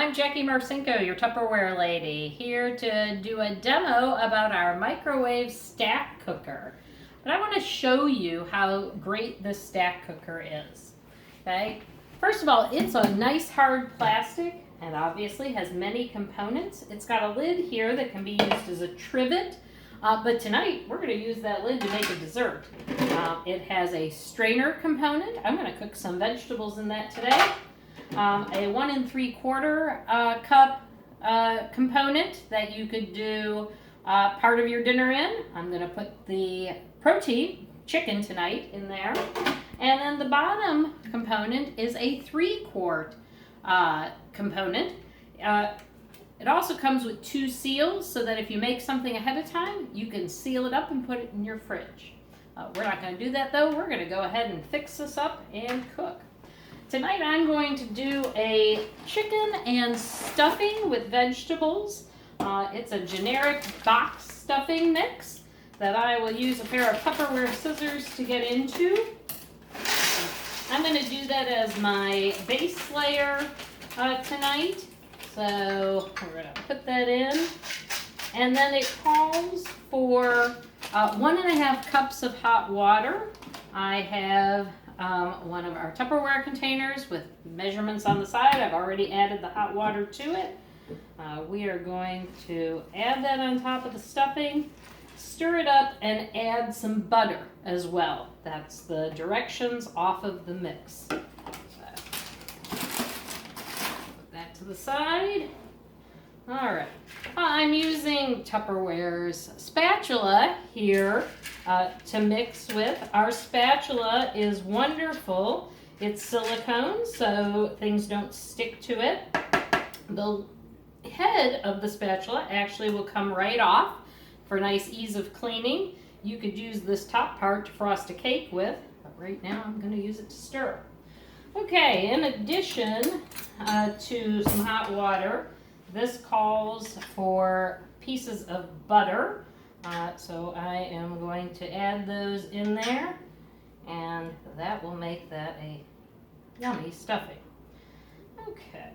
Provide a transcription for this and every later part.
I'm Jackie Marcinko, your Tupperware lady, here to do a demo about our microwave stack cooker. But I want to show you how great this stack cooker is. Okay, first of all, it's a nice hard plastic and obviously has many components. It's got a lid here that can be used as a trivet, but tonight we're going to use that lid to make a dessert. It has a strainer component. I'm going to cook some vegetables in that today. A 1 3/4 cup component that you could do part of your dinner in. I'm going to put the protein, chicken tonight, in there. And then the bottom component is a 3-quart component. It also comes with 2 seals so that if you make something ahead of time, you can seal it up and put it in your fridge. We're not going to do that though. We're going to go ahead and fix this up and cook. Tonight I'm going to do a chicken and stuffing with vegetables. It's a generic box stuffing mix that I will use a pair of Tupperware scissors to get into. I'm going to do that as my base layer tonight. So we're going to put that in. And then it calls for 1.5 cups of hot water. I have one of our Tupperware containers with measurements on the side. I've already added the hot water to it. We are going to add that on top of the stuffing, stir it up, and add some butter as well. That's the directions off of the mix. So, put that to the side. All right. I'm using Tupperware's spatula here to mix with. Our spatula is wonderful. It's silicone, so things don't stick to it. The head of the spatula actually will come right off for nice ease of cleaning. You could use this top part to frost a cake with, but right now I'm going to use it to stir. Okay, in addition to some hot water, this calls for pieces of butter. So I am going to add those in there, and that will make that a yummy stuffing. Okay,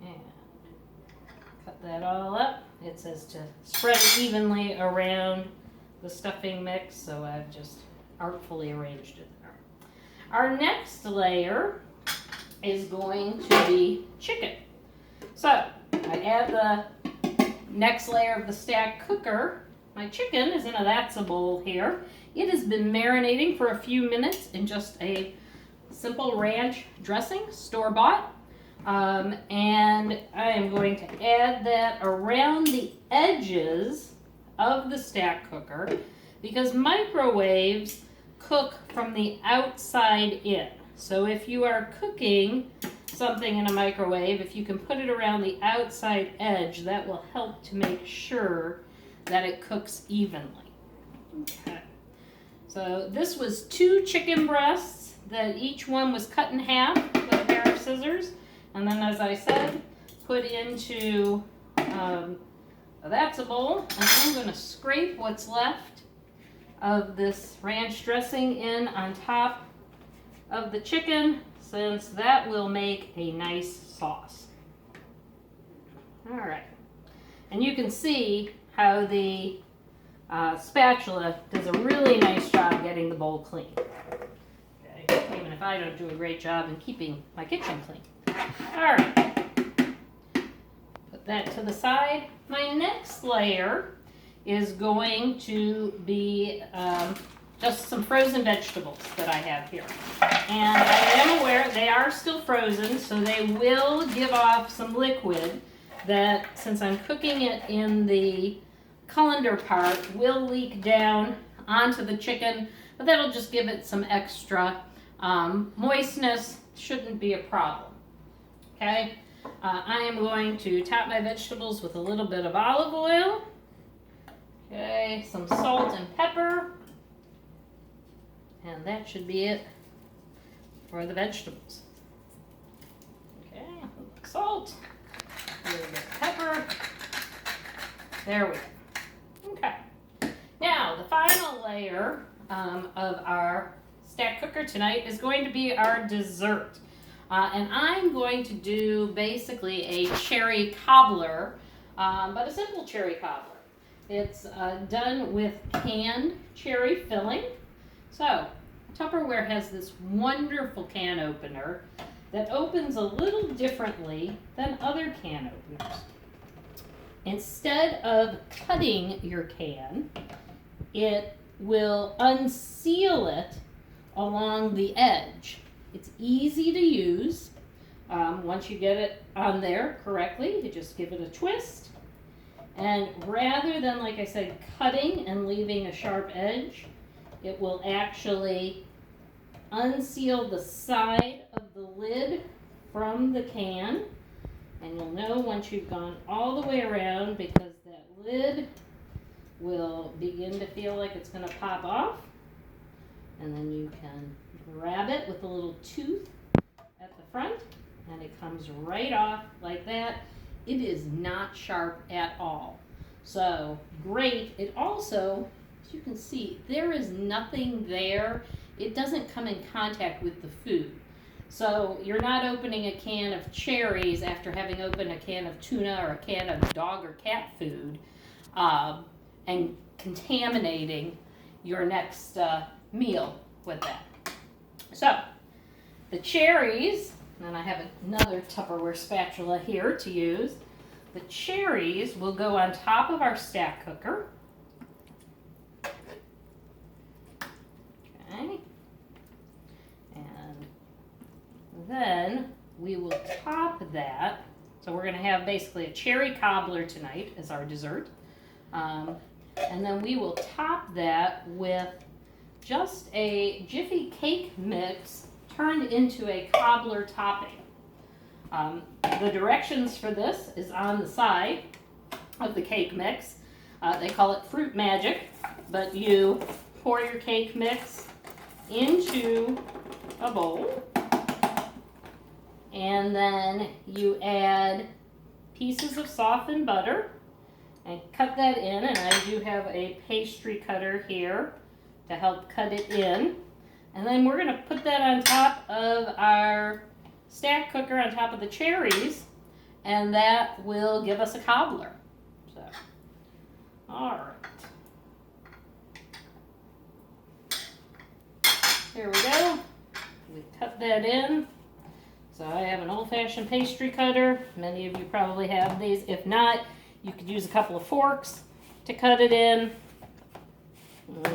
and cut that all up. It says to spread it evenly around the stuffing mix, so I've just artfully arranged it there. Our next layer is going to be chicken. So I add the next layer of the stack cooker. My chicken is in a that's a bowl here. It has been marinating for a few minutes in just a simple ranch dressing, store-bought. And I am going to add that around the edges of the stack cooker because microwaves cook from the outside in. So if you are cooking something in a microwave, if you can put it around the outside edge, that will help to make sure that it cooks evenly. Okay. So this was 2 chicken breasts that each one was cut in half with a pair of scissors. And then, as I said, put into that's a bowl. And I'm going to scrape what's left of this ranch dressing in on top of the chicken, since that will make a nice sauce. All right. And you can see how the spatula does a really nice job getting the bowl clean. Okay. Even if I don't do a great job in keeping my kitchen clean. All right. Put that to the side. My next layer is going to be just some frozen vegetables that I have here. And I am aware they are still frozen, so they will give off some liquid that, since I'm cooking it in the colander part, will leak down onto the chicken, but that'll just give it some extra moistness. Shouldn't be a problem. Okay, I am going to top my vegetables with a little bit of olive oil. Okay, some salt and pepper. And that should be it for the vegetables. Okay, a little salt, a little bit of pepper. There we go. Okay. Now, the final layer of our stack cooker tonight is going to be our dessert. And I'm going to do basically a cherry cobbler, but a simple cherry cobbler. It's done with canned cherry filling. So Tupperware has this wonderful can opener that opens a little differently than other can openers. Instead of cutting your can, it will unseal it along the edge. It's easy to use. Once you get it on there correctly, you just give it a twist. And rather than, like I said, cutting and leaving a sharp edge, it will actually unseal the side of the lid from the can. And you'll know once you've gone all the way around, because that lid will begin to feel like it's going to pop off. And then you can grab it with a little tooth at the front, and it comes right off like that. It is not sharp at all. So great. It also, as you can see, there is nothing there. It doesn't come in contact with the food. So you're not opening a can of cherries after having opened a can of tuna or a can of dog or cat food and contaminating your next meal with that. So the cherries, and I have another Tupperware spatula here to use. The cherries will go on top of our stack cooker. Okay. And then we will top that. So we're going to have basically a cherry cobbler tonight as our dessert. And then we will top that with just a Jiffy cake mix turned into a cobbler topping. The directions for this is on the side of the cake mix. They call it fruit magic, but you pour your cake mix into a bowl, and then you add pieces of softened butter and cut that in, and I do have a pastry cutter here to help cut it in. And then we're going to put that on top of our stack cooker on top of the cherries, and that will give us a cobbler. So, all right. Here we go. We cut that in. So I have an old-fashioned pastry cutter. Many of you probably have these. If not, you could use a couple of forks to cut it in.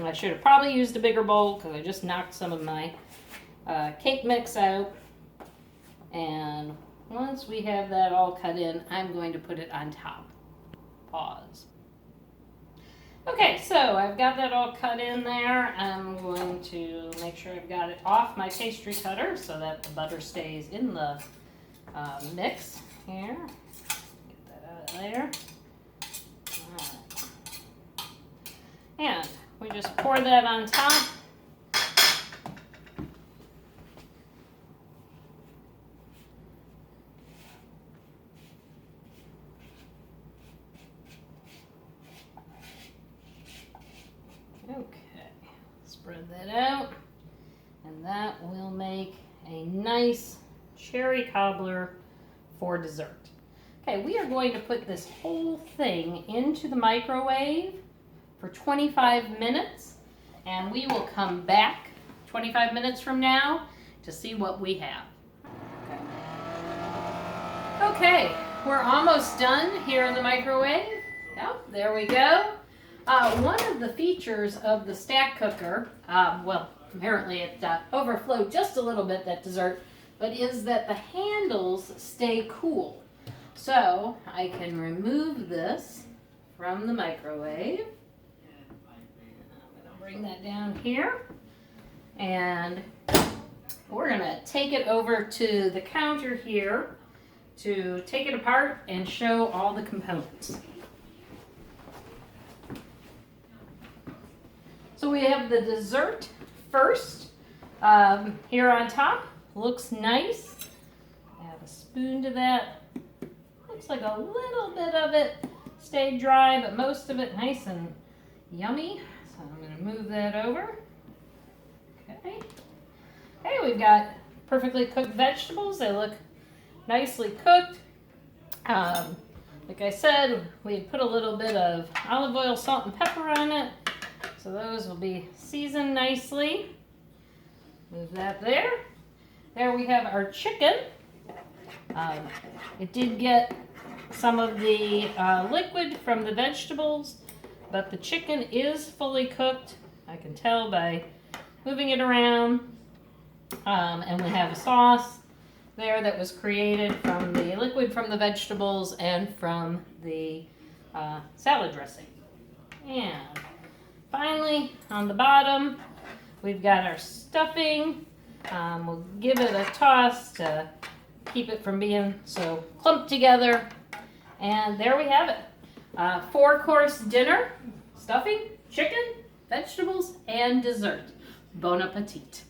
I should have probably used a bigger bowl because I just knocked some of my cake mix out. And once we have that all cut in, I'm going to put it on top. Pause. Okay, so I've got that all cut in there. I'm going to make sure I've got it off my pastry cutter so that the butter stays in the mix here. Get that out of there. All right. And we just pour that on top. Okay, spread that out, and that will make a nice cherry cobbler for dessert. Okay, we are going to put this whole thing into the microwave for 25 minutes, and we will come back 25 minutes from now to see what we have. Okay, we're almost done here in the microwave. Yep, there we go. One of the features of the stack cooker, well, apparently it overflowed just a little bit, that dessert, but is that the handles stay cool. So I can remove this from the microwave. I'm going to bring that down here, and we're going to take it over to the counter here to take it apart and show all the components. So we have the dessert first here on top. Looks nice. Add a spoon to that. Looks like a little bit of it stayed dry, but most of it nice and yummy. So I'm going to move that over. Okay. Hey, we've got perfectly cooked vegetables. They look nicely cooked. Like I said, we put a little bit of olive oil, salt, and pepper on it. So those will be seasoned nicely. Move that there. There we have our chicken. It did get some of the liquid from the vegetables, but the chicken is fully cooked. I can tell by moving it around. And we have a sauce there that was created from the liquid from the vegetables and from the salad dressing. And finally, on the bottom, we've got our stuffing. We'll give it a toss to keep it from being so clumped together. And there we have it. 4-course dinner, stuffing, chicken, vegetables, and dessert. Bon appetit.